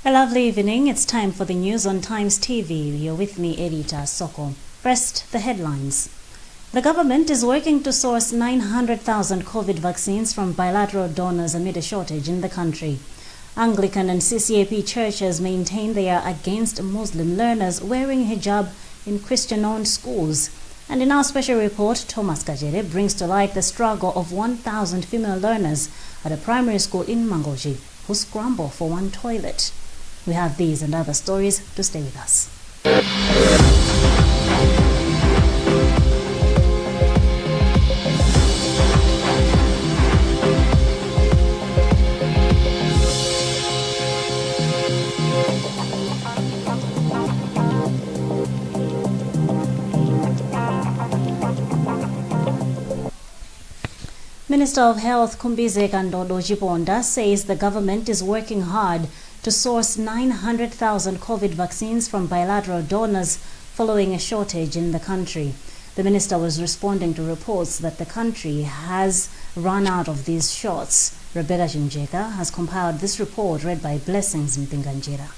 A lovely evening. It's time for the news on Times TV. You're with me, Edita Soko. First, the headlines. The government is working to source 900,000 COVID vaccines from bilateral donors amid a shortage in the country. Anglican and CCAP churches maintain they are against Muslim learners wearing hijab in Christian-owned schools. And in our special report, Thomas Kajere brings to light the struggle of 1,000 female learners at a primary school in Mangoji who scramble for one toilet. We have these and other stories to stay with us. Minister of Health Kumbize Kandodo Jiponda says the government is working hard to source 900,000 COVID vaccines from bilateral donors following a shortage in the country. The minister was responding to reports that the country has run out of these shots. Rebecca Jinjeka has compiled this report read by Blessings Mpinganjira.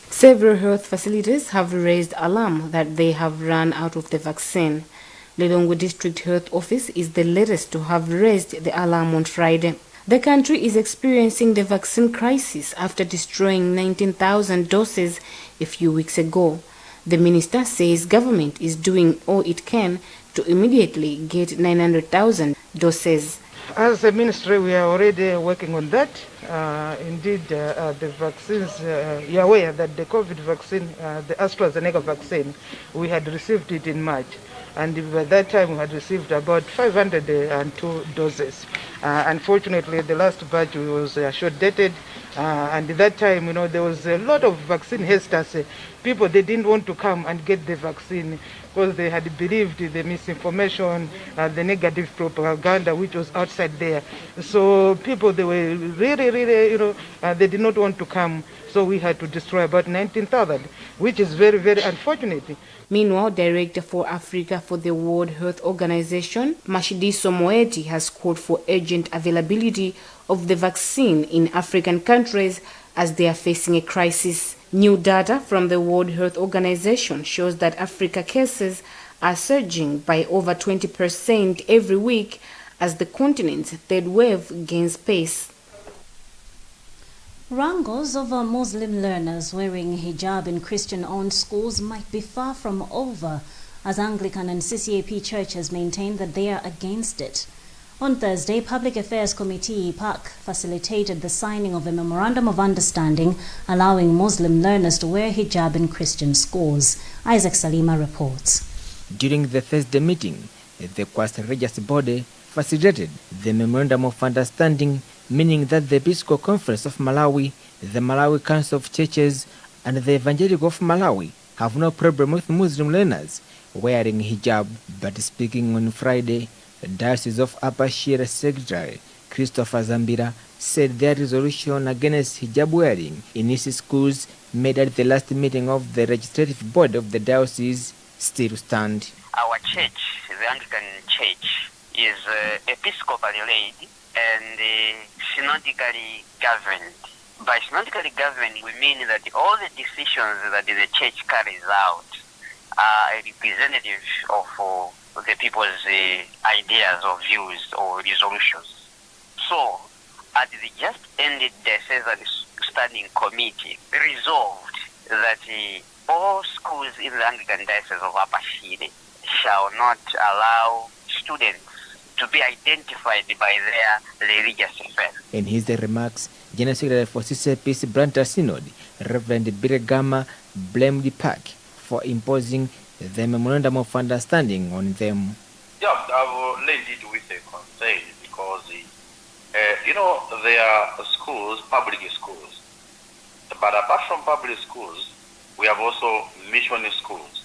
Several health facilities have raised alarm that they have run out of the vaccine. Lilongwe District Health Office is the latest to have raised the alarm on Friday. The country is experiencing the vaccine crisis after destroying 19,000 doses a few weeks ago. The minister says government is doing all it can to immediately get 900,000 doses. As a ministry, we are already working on that. Indeed, the vaccines, you are aware that the COVID vaccine, the AstraZeneca vaccine, we had received it in March. And by that time, we had received about 502 doses. Unfortunately, the last batch was short-dated. And at that time, there was a lot of vaccine hesitancy. People, they didn't want to come and get the vaccine because they had believed the misinformation, the negative propaganda which was outside there. So people, they were really, they did not want to come. So we had to destroy about 19,000, which is very, very unfortunate. Meanwhile, Director for Africa for the World Health Organization, Mashidiso Moeti, has called for urgent availability of the vaccine in African countries as they are facing a crisis. New data from the World Health Organization shows that Africa cases are surging by over 20% every week as the continent's third wave gains pace. Wrangles over Muslim learners wearing hijab in Christian-owned schools might be far from over, as Anglican and CCAP churches maintain that they are against it. On Thursday, Public Affairs Committee (PAC) facilitated the signing of a memorandum of understanding allowing Muslim learners to wear hijab in Christian schools. Isaac Salima reports. During the Thursday meeting, the quasi-religious body facilitated the memorandum of understanding, meaning that the Episcopal Conference of Malawi, the Malawi Council of Churches, and the Evangelical of Malawi have no problem with Muslim learners wearing hijab. But speaking on Friday, the Diocese of Upper Shire Secretary Christopher Zambira said their resolution against hijab wearing in its schools made at the last meeting of the Legislative Board of the Diocese still stand. Our church, the Anglican Church, is episcopally led and synodically governed. By synodically governed, we mean that all the decisions that the church carries out are representative of the people's ideas or views or resolutions. So, at the just ended diocese standing committee resolved that all schools in the Anglican Diocese of Upper Shire shall not allow students to be identified by their religious faith. In his remarks, General Secretary for CCAP's Branter Synod, Reverend Biregama, blamed the PAC for imposing the memorandum of understanding on them. Yeah, I've laid it with a concern because, there are schools, public schools. But apart from public schools, we have also mission schools.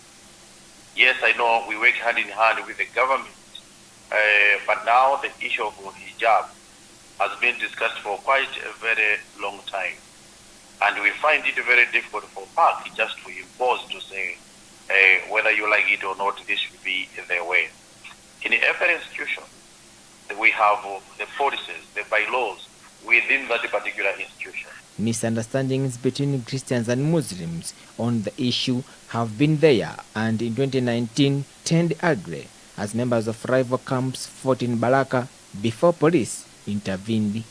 Yes, I know we work hand in hand with the government. But now the issue of hijab has been discussed for quite a very long time. And we find it very difficult for PAC just to impose to say whether you like it or not, this should be the way. In every institution, we have the policies, the bylaws within that particular institution. Misunderstandings between Christians and Muslims on the issue have been there, and in 2019 turned ugly as members of rival camps fought in Balaka before police intervened.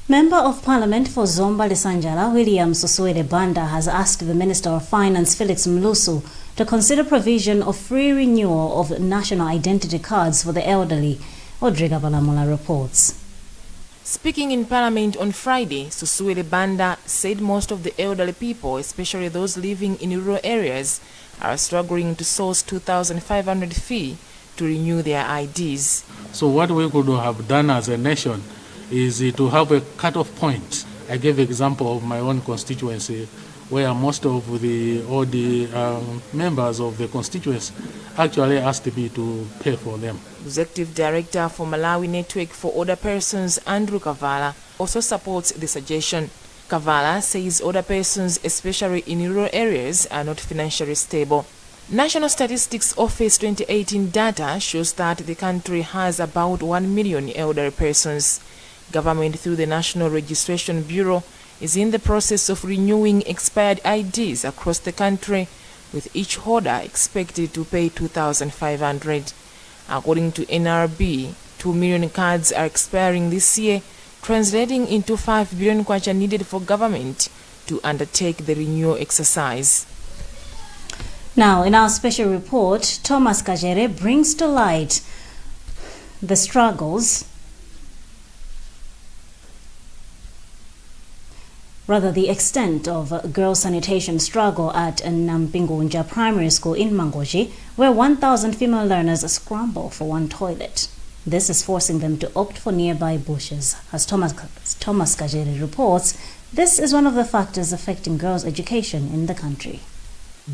Member of Parliament for Zomba Lesanjala, William Sosuele Banda, has asked the Minister of Finance, Felix Mlusu, to consider provision of free renewal of national identity cards for the elderly. Odriga Balamola reports. Speaking in Parliament on Friday, Sosuele Banda said most of the elderly people, especially those living in rural areas, are struggling to source 2,500 fee to renew their IDs. So what we could have done as a nation is to have a cut-off point. I gave example of my own constituency where most of all the members of the constituency actually asked me to pay for them. Executive Director for Malawi Network for Older Persons, Andrew Kavala, also supports the suggestion. Kavala says older persons, especially in rural areas, are not financially stable. National Statistics Office 2018 data shows that the country has about 1 million elderly persons. Government, through the National Registration Bureau, is in the process of renewing expired IDs across the country, with each holder expected to pay 2,500. According to NRB, 2 million cards are expiring this year, translating into 5 billion kwacha needed for government to undertake the renewal exercise. Now, in our special report, Thomas Kajere brings to light the struggles, the extent of girls' sanitation struggle at Nampingunja Primary School in Mangochi, where 1,000 female learners scramble for one toilet. This is forcing them to opt for nearby bushes. As Thomas Kajere reports, this is one of the factors affecting girls' education in the country.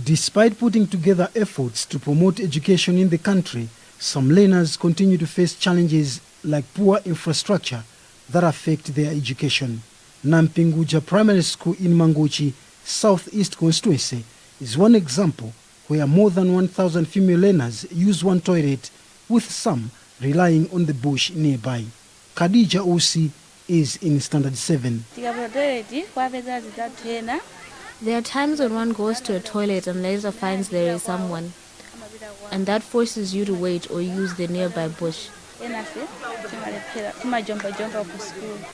Despite putting together efforts to promote education in the country, some learners continue to face challenges like poor infrastructure that affect their education. Nampinguja Primary School in Mangochi, Southeast Constituency, is one example where more than 1,000 female learners use one toilet, with some relying on the bush nearby. Khadija Osi is in Standard 7. There are times when one goes to a toilet and later finds there is someone, and that forces you to wait or use the nearby bush.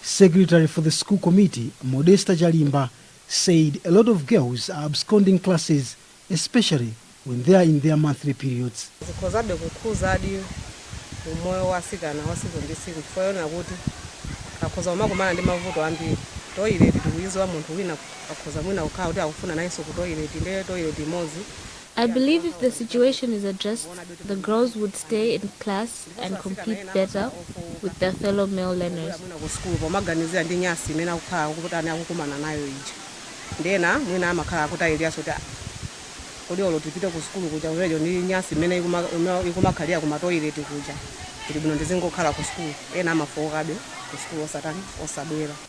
Secretary for the school committee, Modesta Jalimba, said a lot of girls are absconding classes, especially when they are in their monthly periods. I believe if the situation is addressed, the girls would stay in class and compete better with their fellow male learners.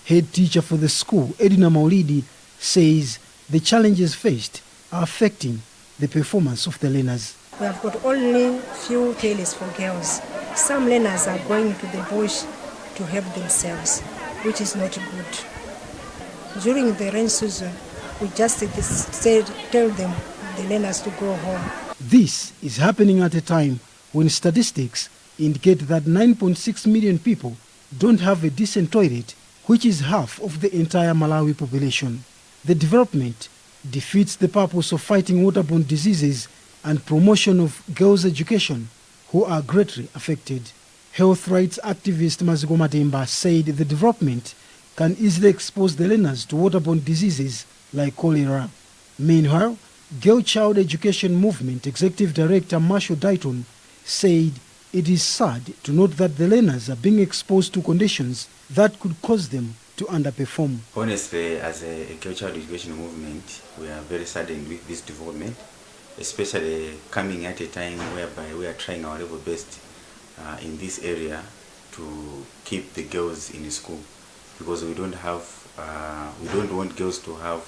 Head teacher for the school, Edina Maulidi, says the challenges faced are affecting the performance of the learners. We have got only few toilets for girls. Some learners are going to the bush to help themselves, which is not good. During the rain season, we just tell them, the learners, to go home. This is happening at a time when statistics indicate that 9.6 million people don't have a decent toilet, which is half of the entire Malawi population. The development defeats the purpose of fighting waterborne diseases and promotion of girls' education, who are greatly affected. Health rights activist Mazigo Matemba said the development can easily expose the learners to waterborne diseases like cholera. Meanwhile, Girl Child Education Movement Executive Director Marshall Dayton said it is sad to note that the learners are being exposed to conditions that could cause them to underperform. Honestly, as a girl child education movement, we are very saddened with this development, especially coming at a time whereby we are trying our level best in this area to keep the girls in school, because we don't want girls to have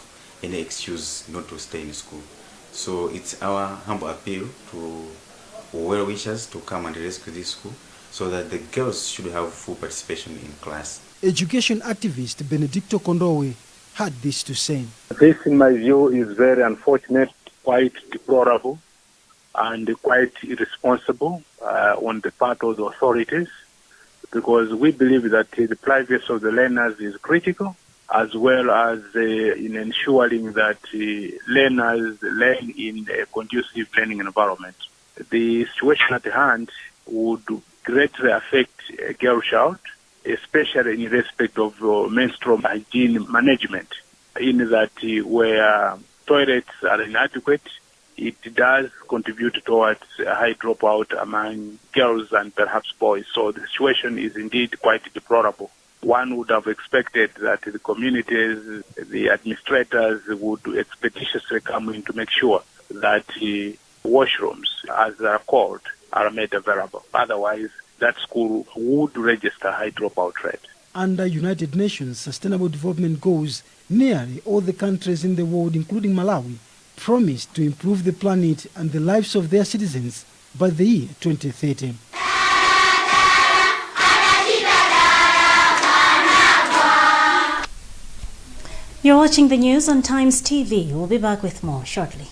any excuse not to stay in school. So it's our humble appeal to well wishers to come and rescue this school so that the girls should have full participation in class. Education activist Benedicto Kondowe had this to say. This, in my view, is very unfortunate, quite deplorable, and quite irresponsible on the part of the authorities, because we believe that the privacy of the learners is critical, as well as in ensuring that learners learn in a conducive learning environment. The situation at hand would greatly affect a girl child, especially in respect of menstrual hygiene management, in that where toilets are inadequate, it does contribute towards a high dropout among girls and perhaps boys. So the situation is indeed quite deplorable. One would have expected that the communities, the administrators would expeditiously come in to make sure that washrooms, as they are called, are made available. Otherwise, that school would register high dropout rate. Under United Nations Sustainable Development Goals, nearly all the countries in the world, including Malawi, promised to improve the planet and the lives of their citizens by the year 2030. You're watching the news on Times TV. We'll be back with more shortly.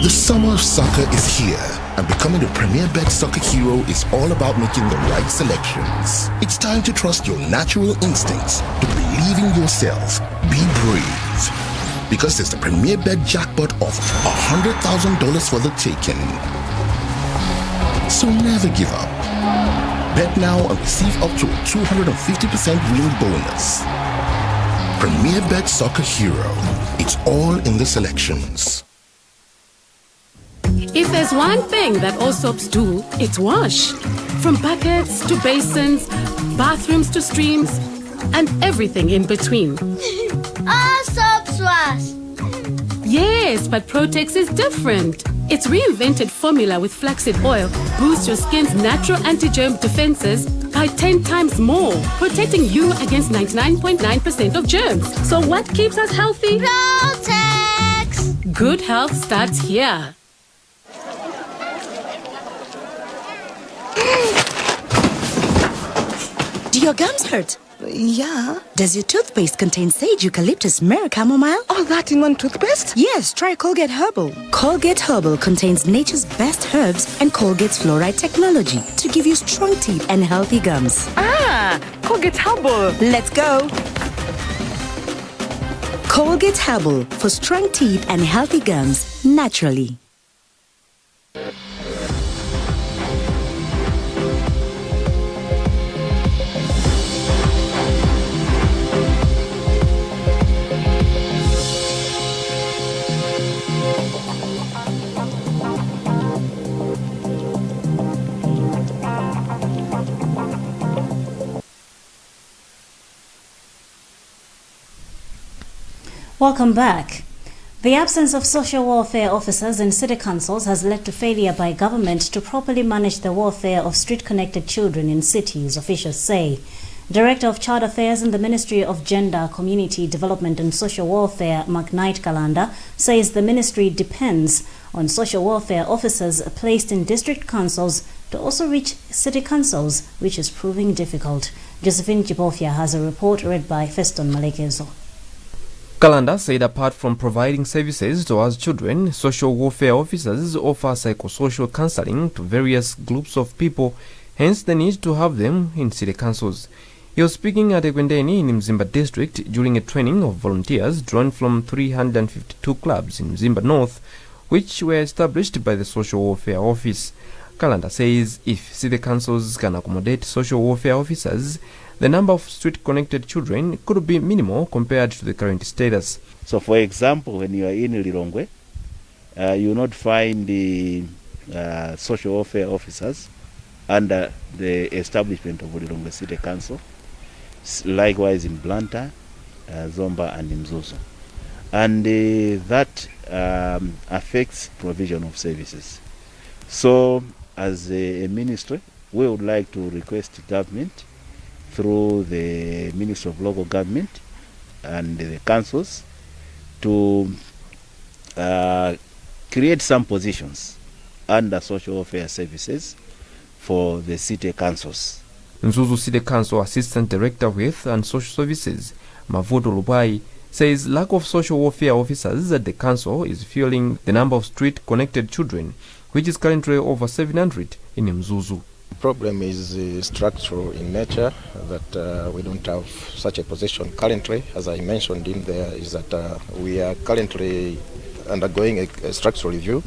The summer of soccer is here, and becoming a Premier Bet soccer hero is all about making the right selections. It's time to trust your natural instincts, to believe in yourself, be brave. Because there's the Premier Bet jackpot of $100,000 for the taking. So never give up. Bet now and receive up to a 250% win bonus. Premier Bet Soccer Hero. It's all in the selections. If there's one thing that all soaps do, it's wash. From buckets to basins, bathrooms to streams, and everything in between. All soaps wash. Yes, but Protex is different. Its reinvented formula with flaxseed oil boosts your skin's natural anti-germ defenses by 10 times more, protecting you against 99.9% of germs. So what keeps us healthy? Protex! Good health starts here. Do your gums hurt? Yeah. Does your toothpaste contain sage, eucalyptus, myrrh, chamomile? All that in one toothpaste? Yes, try Colgate Herbal. Colgate Herbal contains nature's best herbs and Colgate's fluoride technology to give you strong teeth and healthy gums. Ah, Colgate Herbal. Let's go. Colgate Herbal for strong teeth and healthy gums naturally. Welcome back. The absence of social welfare officers in city councils has led to failure by government to properly manage the welfare of street-connected children in cities, officials say. Director of Child Affairs in the Ministry of Gender, Community Development and Social Welfare, McKnight Kalanda, says the ministry depends on social welfare officers placed in district councils to also reach city councils, which is proving difficult. Josephine Chibofia has a report read by Feston Malekezo. Kalanda said apart from providing services towards children, social welfare officers offer psychosocial counseling to various groups of people, hence the need to have them in city councils. He was speaking at Ekwendeni in Mzimba district during a training of volunteers drawn from 352 clubs in Mzimba North, which were established by the Social Welfare Office. Kalanda says if city councils can accommodate social welfare officers, the number of street-connected children could be minimal compared to the current status. So, for example, when you are in Lilongwe, you will not find the social welfare officers under the establishment of Lilongwe City Council. Likewise in Blanta, Zomba and in Mzuzu. And that affects provision of services. So as a ministry, we would like to request government through the Ministry of Local Government and the councils to create some positions under social welfare services for the city councils. Mzuzu City Council Assistant Director of Health and Social Services, Mavuto Lubai, says lack of social welfare officers at the council is fueling the number of street-connected children, which is currently over 700 in Mzuzu. The problem is structural in nature, that we don't have such a position currently. As I mentioned in there, is that we are currently undergoing a structural review.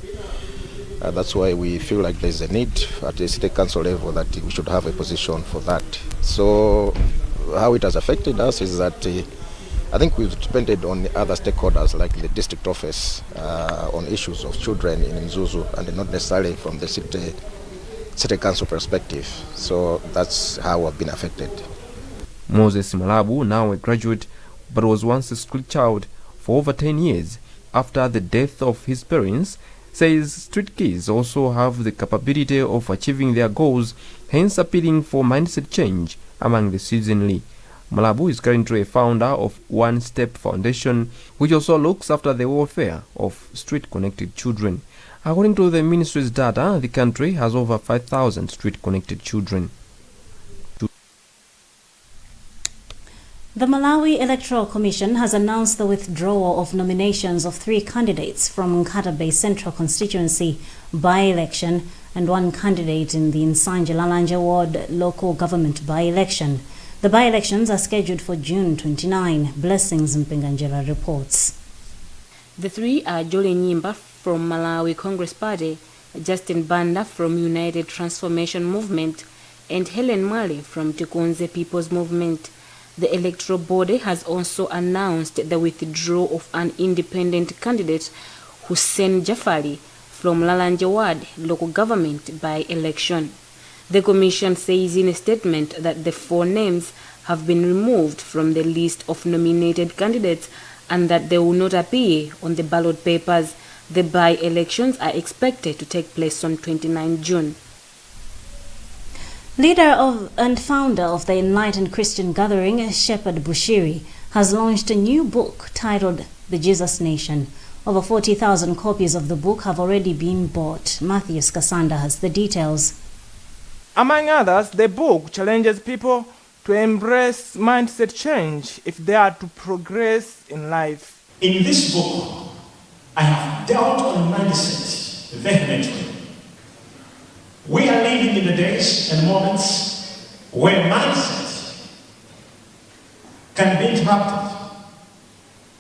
That's why we feel like there's a need at the city council level that we should have a position for that. So how it has affected us is that I think we've depended on other stakeholders like the district office on issues of children in Mzuzu, and not necessarily from the city council perspective. So that's how we've been affected. Moses Malabu, now a graduate, but was once a school child for over 10 years after the death of his parents, says street kids also have the capability of achieving their goals, hence appealing for mindset change among the citizenry. Malabu is currently a founder of One Step Foundation, which also looks after the welfare of street-connected children. According to the ministry's data, the country has over 5,000 street-connected children. The Malawi Electoral Commission has announced the withdrawal of nominations of 3 candidates from Nkata Bay Central Constituency by-election and 1 candidate in the Nsanje Lalanje Ward local government by-election. The by-elections are scheduled for June 29. Blessings Mpenganjela reports. The 3 are Jolly Nyimba from Malawi Congress Party, Justin Banda from United Transformation Movement, and Helen Mali from Tikonze People's Movement. The electoral body has also announced the withdrawal of an independent candidate, Hussein Jafari, from Lalanje Ward local government by-election. The commission says in a statement that the 4 names have been removed from the list of nominated candidates and that they will not appear on the ballot papers. The by-elections are expected to take place on 29 June. Leader of and founder of the Enlightened Christian Gathering, Shepherd Bushiri, has launched a new book titled The Jesus Nation. Over 40,000 copies of the book have already been bought. Matthias Kasanda has the details. Among others, the book challenges people to embrace mindset change if they are to progress in life. In this book, I have dealt on mindset vehemently. We are living in the days and moments where mindset can be interrupted,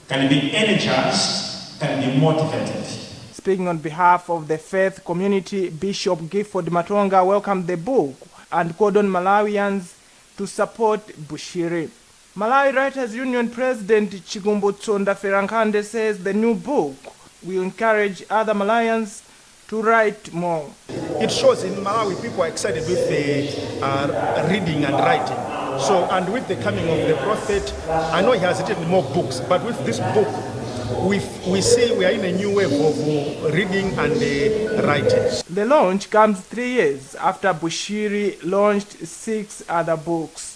can be energized, can be motivated. Speaking on behalf of the faith community, Bishop Gifford Matonga welcomed the book and called on Malawians to support Bushiri. Malawi Writers Union President Chigumbu Tsonda Ferankande says the new book will encourage other Malawians to write more. It shows in Malawi people are excited with the reading and writing. So, and with the coming of the prophet, I know he has written more books, but with this book, we see we are in a new wave of reading and writing. The launch comes 3 years after Bushiri launched 6 other books.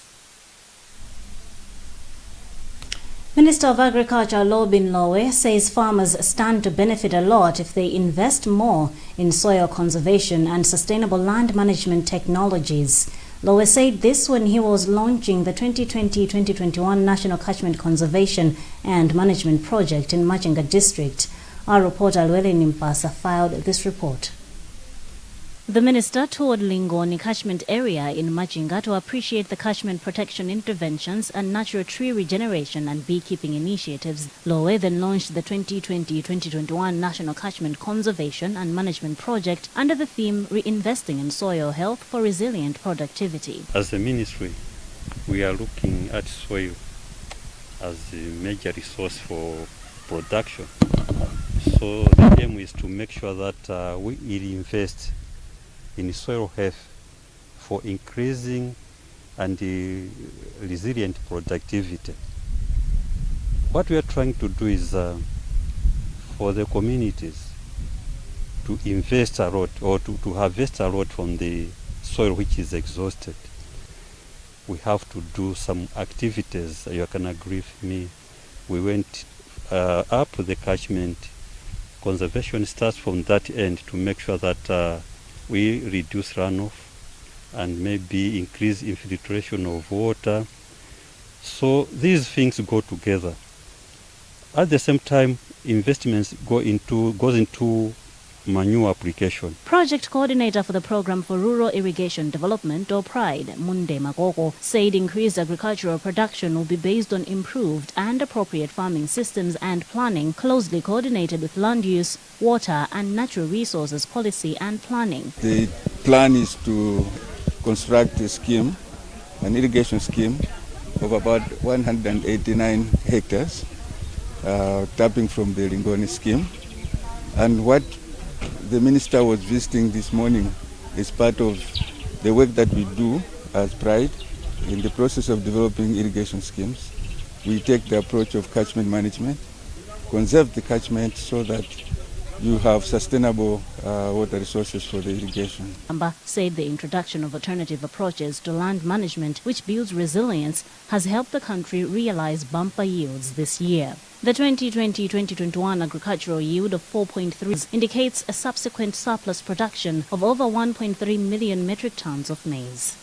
Minister of Agriculture Lobin Lowe says farmers stand to benefit a lot if they invest more in soil conservation and sustainable land management technologies. Lowe said this when he was launching the 2020-2021 National Catchment Conservation and Management Project in Machinga District. Our reporter Lwele Nimpasa filed this report. The minister toured Lingoni catchment area in Machinga to appreciate the catchment protection interventions and natural tree regeneration and beekeeping initiatives. Lowe then launched the 2020-2021 National Catchment Conservation and Management Project under the theme Reinvesting in Soil Health for Resilient Productivity. As a ministry, we are looking at soil as a major resource for production. So the aim is to make sure that we reinvest in soil health for increasing and resilient productivity. What we are trying to do is for the communities to invest a lot or to harvest a lot from the soil which is exhausted. We have to do some activities. You can agree with me. We went up the catchment. Conservation starts from that end to make sure that we reduce runoff and maybe increase infiltration of water. So these things go together. At the same time, investments goes into manure application. Project coordinator for the Program for Rural Irrigation Development, or PRIDE, Munde Magoko, said increased agricultural production will be based on improved and appropriate farming systems and planning, closely coordinated with land use, water and natural resources policy and planning. The plan is to construct a scheme, an irrigation scheme of about 189 hectares, tapping from the Lingoni scheme. And what the minister was visiting this morning is part of the work that we do as PRIDE in the process of developing irrigation schemes. We take the approach of catchment management, conserve the catchment so that you have sustainable water resources for the irrigation. Amba said the introduction of alternative approaches to land management, which builds resilience, has helped the country realize bumper yields this year. The 2020-2021 agricultural yield of 4.3 indicates a subsequent surplus production of over 1.3 million metric tons of maize.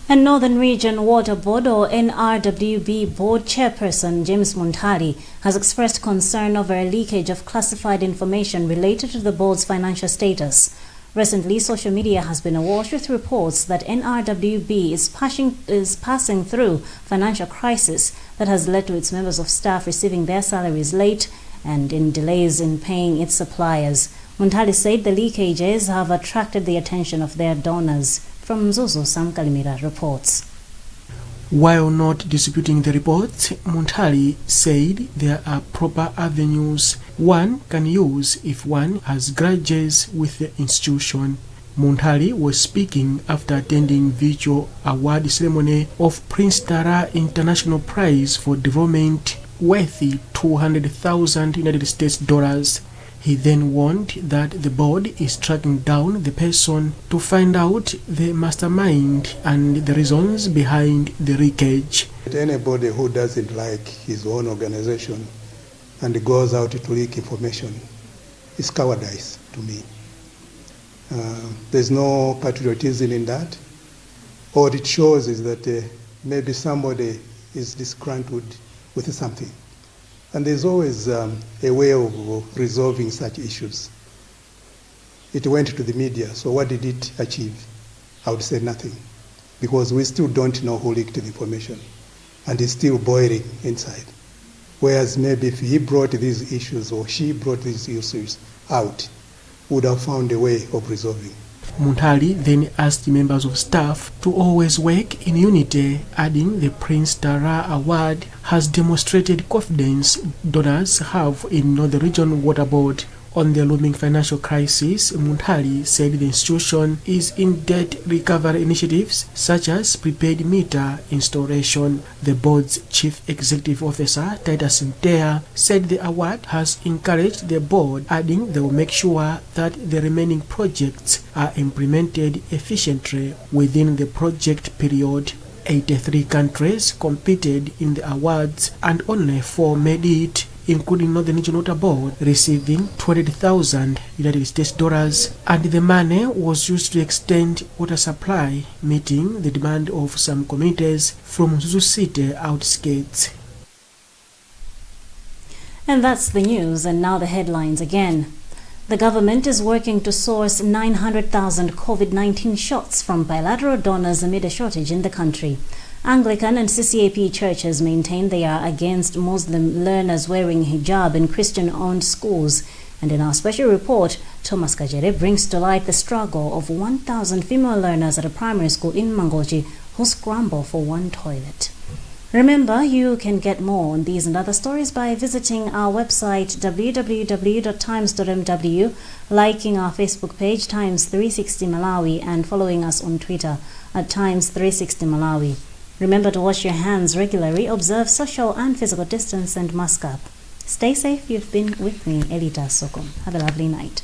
And Northern Region Water Board, or NRWB Board Chairperson James Muntari, has expressed concern over a leakage of classified information related to the board's financial status. Recently, social media has been awash with reports that NRWB is passing through financial crisis that has led to its members of staff receiving their salaries late and in delays in paying its suppliers. Muntari said the leakages have attracted the attention of their donors. From Mzuzu, Sam Kalimira reports. While not disputing the reports, Muntari said there are proper avenues one can use if one has grudges with the institution. Muntari was speaking after attending virtual award ceremony of Prince Tara International Prize for Development worth $200,000 United States dollars. He then warned that the board is tracking down the person to find out the mastermind and the reasons behind the leakage. Anybody who doesn't like his own organization and goes out to leak information is cowardice to me. There's no patriotism in that. All it shows is that maybe somebody is disgruntled with something. And there's always a way of resolving such issues. It went to the media, so what did it achieve? I would say nothing, because we still don't know who leaked the information, and it's still boiling inside. Whereas maybe if he brought these issues or she brought these issues out, would have found a way of resolving. Muntari then asked members of staff to always work in unity, adding the Prince Tara Award has demonstrated confidence donors have in Northern Region Water Board. On the looming financial crisis, Muntari said the institution is in debt recovery initiatives such as prepaid meter installation. The board's chief executive officer, Titus Ntea, said the award has encouraged the board, adding they will make sure that the remaining projects are implemented efficiently within the project period. 83 countries competed in the awards and only 4 made it, including Northern Region Water Board receiving $200,000 United States dollars, and the money was used to extend water supply, meeting the demand of some communities from Mzuzu City outskirts. And that's the news, and now the headlines again. The government is working to source 900,000 COVID-19 shots from bilateral donors amid a shortage in the country. Anglican and CCAP churches maintain they are against Muslim learners wearing hijab in Christian-owned schools. And in our special report, Thomas Kajere brings to light the struggle of 1,000 female learners at a primary school in Mangochi who scramble for one toilet. Remember, you can get more on these and other stories by visiting our website www.times.mw, liking our Facebook page Times360 Malawi, and following us on Twitter at Times360 Malawi. Remember to wash your hands regularly, observe social and physical distance, and mask up. Stay safe. You've been with me, Elita Soko. Have a lovely night.